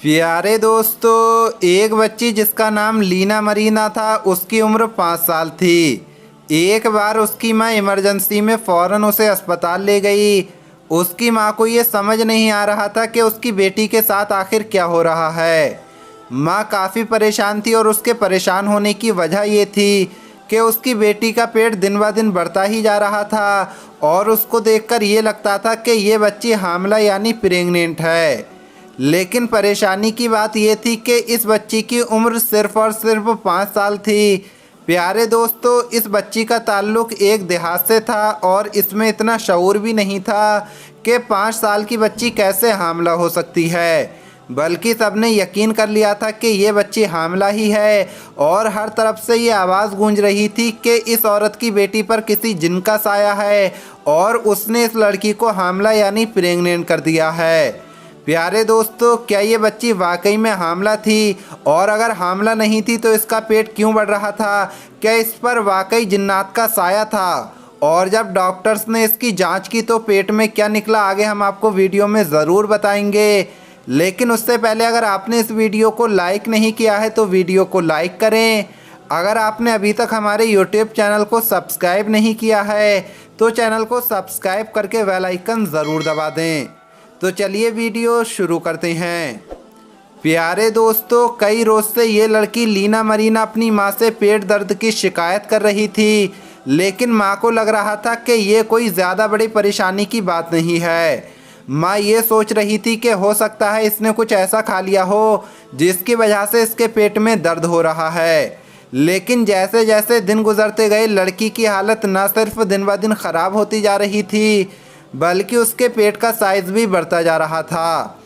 प्यारे दोस्तों, एक बच्ची जिसका नाम लीना मरीना था, उसकी उम्र 5 साल थी। एक बार उसकी माँ इमरजेंसी में फ़ौरन उसे अस्पताल ले गई। उसकी माँ को ये समझ नहीं आ रहा था कि उसकी बेटी के साथ आखिर क्या हो रहा है। माँ काफ़ी परेशान थी और उसके परेशान होने की वजह ये थी कि उसकी बेटी का पेट दिन ब दिन बढ़ता ही जा रहा था और उसको देखकर ये लगता था कि ये बच्ची हामला यानी प्रेग्नेंट है। लेकिन परेशानी की बात यह थी कि इस बच्ची की उम्र सिर्फ और सिर्फ 5 साल थी। प्यारे दोस्तों, इस बच्ची का ताल्लुक़ एक देहात से था और इसमें इतना शऊर भी नहीं था कि 5 साल की बच्ची कैसे हामला हो सकती है, बल्कि सबने यकीन कर लिया था कि ये बच्ची हामला ही है। और हर तरफ से ये आवाज़ गूंज रही थी कि इस औरत की बेटी पर किसी जिन का साया है और उसने इस लड़की को हामला यानी प्रेग्नेंट कर दिया है। प्यारे दोस्तों, क्या ये बच्ची वाकई में हामला थी? और अगर हामला नहीं थी तो इसका पेट क्यों बढ़ रहा था? क्या इस पर वाकई जिन्नात का साया था? और जब डॉक्टर्स ने इसकी जांच की तो पेट में क्या निकला, आगे हम आपको वीडियो में ज़रूर बताएंगे। लेकिन उससे पहले अगर आपने इस वीडियो को लाइक नहीं किया है तो वीडियो को लाइक करें। अगर आपने अभी तक हमारे यूट्यूब चैनल को सब्सक्राइब नहीं किया है तो चैनल को सब्सक्राइब करके बेल आइकन ज़रूर दबा दें। तो चलिए वीडियो शुरू करते हैं। प्यारे दोस्तों, कई रोज़ से ये लड़की लीना मरीना अपनी माँ से पेट दर्द की शिकायत कर रही थी, लेकिन माँ को लग रहा था कि ये कोई ज़्यादा बड़ी परेशानी की बात नहीं है। माँ ये सोच रही थी कि हो सकता है इसने कुछ ऐसा खा लिया हो जिसकी वजह से इसके पेट में दर्द हो रहा है। लेकिन जैसे जैसे दिन गुजरते गए, लड़की की हालत न सिर्फ दिन ब दिन ख़राब होती जा रही थी बल्कि उसके पेट का साइज़ भी बढ़ता जा रहा था।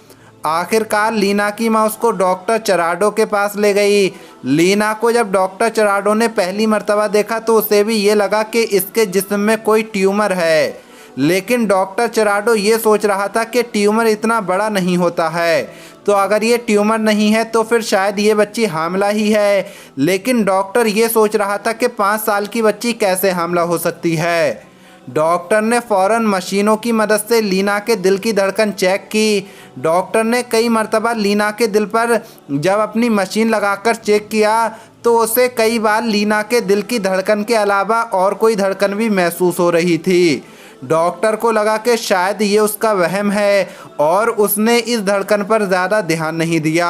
आखिरकार लीना की माँ उसको डॉक्टर चराडो के पास ले गई। लीना को जब डॉक्टर चराडो ने पहली मर्तबा देखा तो उसे भी ये लगा कि इसके जिस्म में कोई ट्यूमर है। लेकिन डॉक्टर चराडो ये सोच रहा था कि ट्यूमर इतना बड़ा नहीं होता है, तो अगर ये ट्यूमर नहीं है तो फिर शायद ये बच्ची हामला ही है। लेकिन डॉक्टर ये सोच रहा था कि 5 साल की बच्ची कैसे हामला हो सकती है। डॉक्टर ने फ़ौरन मशीनों की मदद से लीना के दिल की धड़कन चेक की। डॉक्टर ने कई मर्तबा लीना के दिल पर जब अपनी मशीन लगाकर चेक किया तो उसे कई बार लीना के दिल की धड़कन के अलावा और कोई धड़कन भी महसूस हो रही थी। डॉक्टर को लगा कि शायद ये उसका वहम है और उसने इस धड़कन पर ज़्यादा ध्यान नहीं दिया।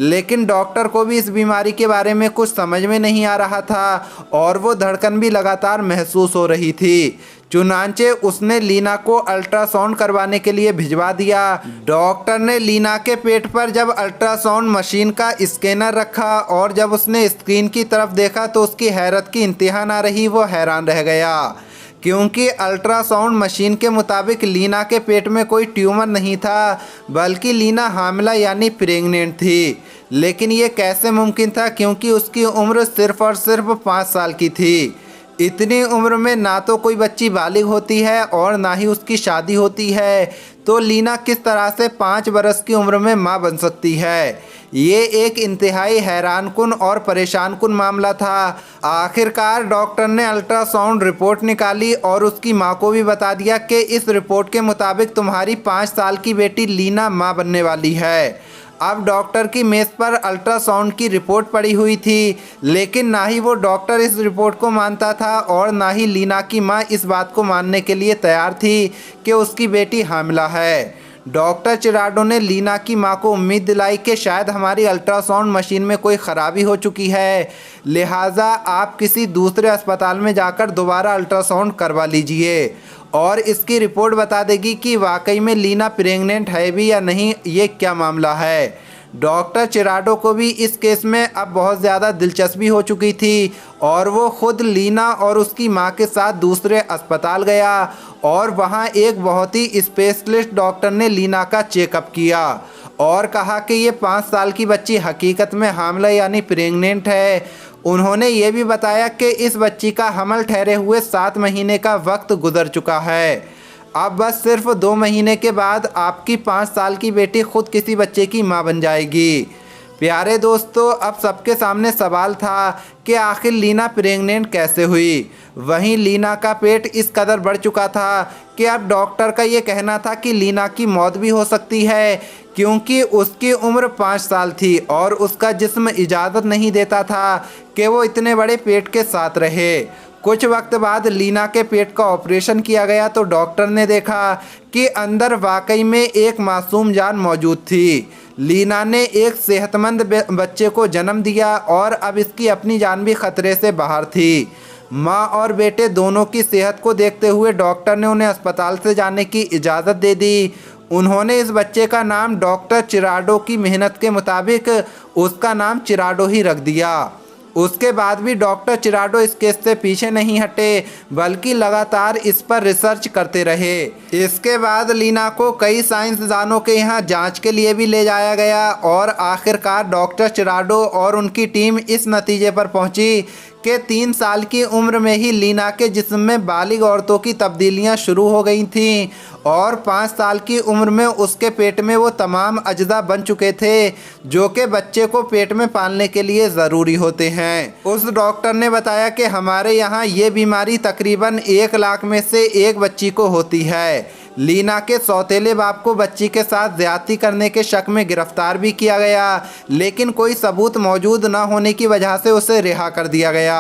लेकिन डॉक्टर को भी इस बीमारी के बारे में कुछ समझ में नहीं आ रहा था और वो धड़कन भी लगातार महसूस हो रही थी। चुनांचे उसने लीना को अल्ट्रासाउंड करवाने के लिए भिजवा दिया। डॉक्टर ने लीना के पेट पर जब अल्ट्रासाउंड मशीन का स्कैनर रखा और जब उसने स्क्रीन की तरफ देखा तो उसकी हैरत की इंतहा ना रही, वो हैरान रह गया, क्योंकि अल्ट्रासाउंड मशीन के मुताबिक लीना के पेट में कोई ट्यूमर नहीं था बल्कि लीना हामिला यानी प्रेग्नेंट थी। लेकिन ये कैसे मुमकिन था, क्योंकि उसकी उम्र सिर्फ़ और सिर्फ 5 साल की थी। इतनी उम्र में ना तो कोई बच्ची बालिग होती है और ना ही उसकी शादी होती है, तो लीना किस तरह से 5 बरस की उम्र में माँ बन सकती है? ये एक इंतहाई हैरानकुन और परेशानकुन मामला था। आखिरकार डॉक्टर ने अल्ट्रासाउंड रिपोर्ट निकाली और उसकी माँ को भी बता दिया कि इस रिपोर्ट के मुताबिक तुम्हारी 5 साल की बेटी लीना माँ बनने वाली है। अब डॉक्टर की मेज़ पर अल्ट्रासाउंड की रिपोर्ट पड़ी हुई थी, लेकिन ना ही वो डॉक्टर इस रिपोर्ट को मानता था और ना ही लीना की माँ इस बात को मानने के लिए तैयार थी कि उसकी बेटी हामिला है। डॉक्टर चिराडो ने लीना की माँ को उम्मीद दिलाई कि शायद हमारी अल्ट्रासाउंड मशीन में कोई ख़राबी हो चुकी है, लिहाजा आप किसी दूसरे अस्पताल में जाकर दोबारा अल्ट्रासाउंड करवा लीजिए और इसकी रिपोर्ट बता देगी कि वाकई में लीना प्रेग्नेंट है भी या नहीं, ये क्या मामला है। डॉक्टर चिराडो को भी इस केस में अब बहुत ज़्यादा दिलचस्पी हो चुकी थी और वो खुद लीना और उसकी माँ के साथ दूसरे अस्पताल गया और वहाँ एक बहुत ही स्पेशलिस्ट डॉक्टर ने लीना का चेकअप किया और कहा कि ये 5 साल की बच्ची हकीकत में हामिला यानी प्रेग्नेंट है। उन्होंने ये भी बताया कि इस बच्ची का हमल ठहरे हुए 7 महीने का वक्त गुजर चुका है। अब बस सिर्फ 2 महीने के बाद आपकी 5 साल की बेटी खुद किसी बच्चे की माँ बन जाएगी। प्यारे दोस्तों, अब सबके सामने सवाल था कि आखिर लीना प्रेग्नेंट कैसे हुई। वहीं लीना का पेट इस कदर बढ़ चुका था कि अब डॉक्टर का ये कहना था कि लीना की मौत भी हो सकती है, क्योंकि उसकी उम्र 5 साल थी और उसका जिस्म इजाज़त नहीं देता था कि वो इतने बड़े पेट के साथ रहे। कुछ वक्त बाद लीना के पेट का ऑपरेशन किया गया तो डॉक्टर ने देखा कि अंदर वाकई में एक मासूम जान मौजूद थी। लीना ने एक सेहतमंद बच्चे को जन्म दिया और अब इसकी अपनी जान भी खतरे से बाहर थी। माँ और बेटे दोनों की सेहत को देखते हुए डॉक्टर ने उन्हें अस्पताल से जाने की इजाज़त दे दी। उन्होंने इस बच्चे का नाम डॉक्टर चिराडो की मेहनत के मुताबिक उसका नाम चिराडो ही रख दिया। उसके बाद भी डॉक्टर चिराडो इस केस से पीछे नहीं हटे, बल्कि लगातार इस पर रिसर्च करते रहे। इसके बाद लीना को कई साइंसदानों के यहाँ जांच के लिए भी ले जाया गया और आखिरकार डॉक्टर चिराडो और उनकी टीम इस नतीजे पर पहुंची कि 3 साल की उम्र में ही लीना के जिस्म में बालिग औरतों की तब्दीलियां शुरू हो गई थीं और 5 साल की उम्र में उसके पेट में वो तमाम अज्जा बन चुके थे जो कि बच्चे को पेट में पालने के लिए ज़रूरी होते हैं। उस डॉक्टर ने बताया कि हमारे यहाँ ये बीमारी तकरीबन 1 लाख में से एक बच्ची को होती है। लीना के सौतेले बाप को बच्ची के साथ ज्यादती करने के शक में गिरफ्तार भी किया गया, लेकिन कोई सबूत मौजूद न होने की वजह से उसे रिहा कर दिया गया।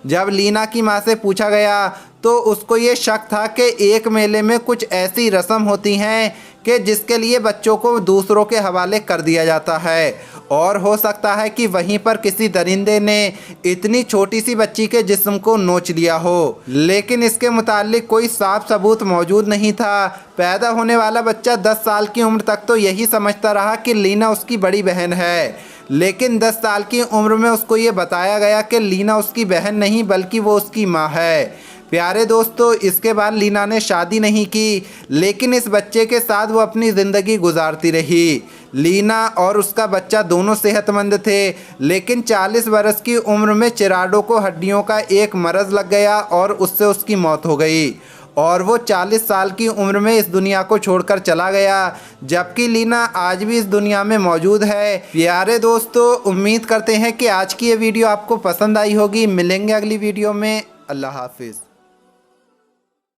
जब लीना की मां से पूछा गया तो उसको ये शक था कि एक मेले में कुछ ऐसी रस्म होती हैं कि जिसके लिए बच्चों को दूसरों के हवाले कर दिया जाता है और हो सकता है कि वहीं पर किसी दरिंदे ने इतनी छोटी सी बच्ची के जिस्म को नोच लिया हो, लेकिन इसके मुतालिक कोई साफ सबूत मौजूद नहीं था। पैदा होने वाला बच्चा 10 साल की उम्र तक तो यही समझता रहा कि लीना उसकी बड़ी बहन है, लेकिन 10 साल की उम्र में उसको ये बताया गया कि लीना उसकी बहन नहीं बल्कि वो उसकी माँ है। प्यारे दोस्तों, इसके बाद लीना ने शादी नहीं की, लेकिन इस बच्चे के साथ वो अपनी ज़िंदगी गुजारती रही। लीना और उसका बच्चा दोनों सेहतमंद थे, लेकिन 40 बरस की उम्र में चिराडो को हड्डियों का एक मरज़ लग गया और उससे उसकी मौत हो गई और वो 40 साल की उम्र में इस दुनिया को छोड़कर चला गया, जबकि लीना आज भी इस दुनिया में मौजूद है। प्यारे दोस्तों, उम्मीद करते हैं कि आज की ये वीडियो आपको पसंद आई होगी। मिलेंगे अगली वीडियो में। अल्लाह हाफिज़।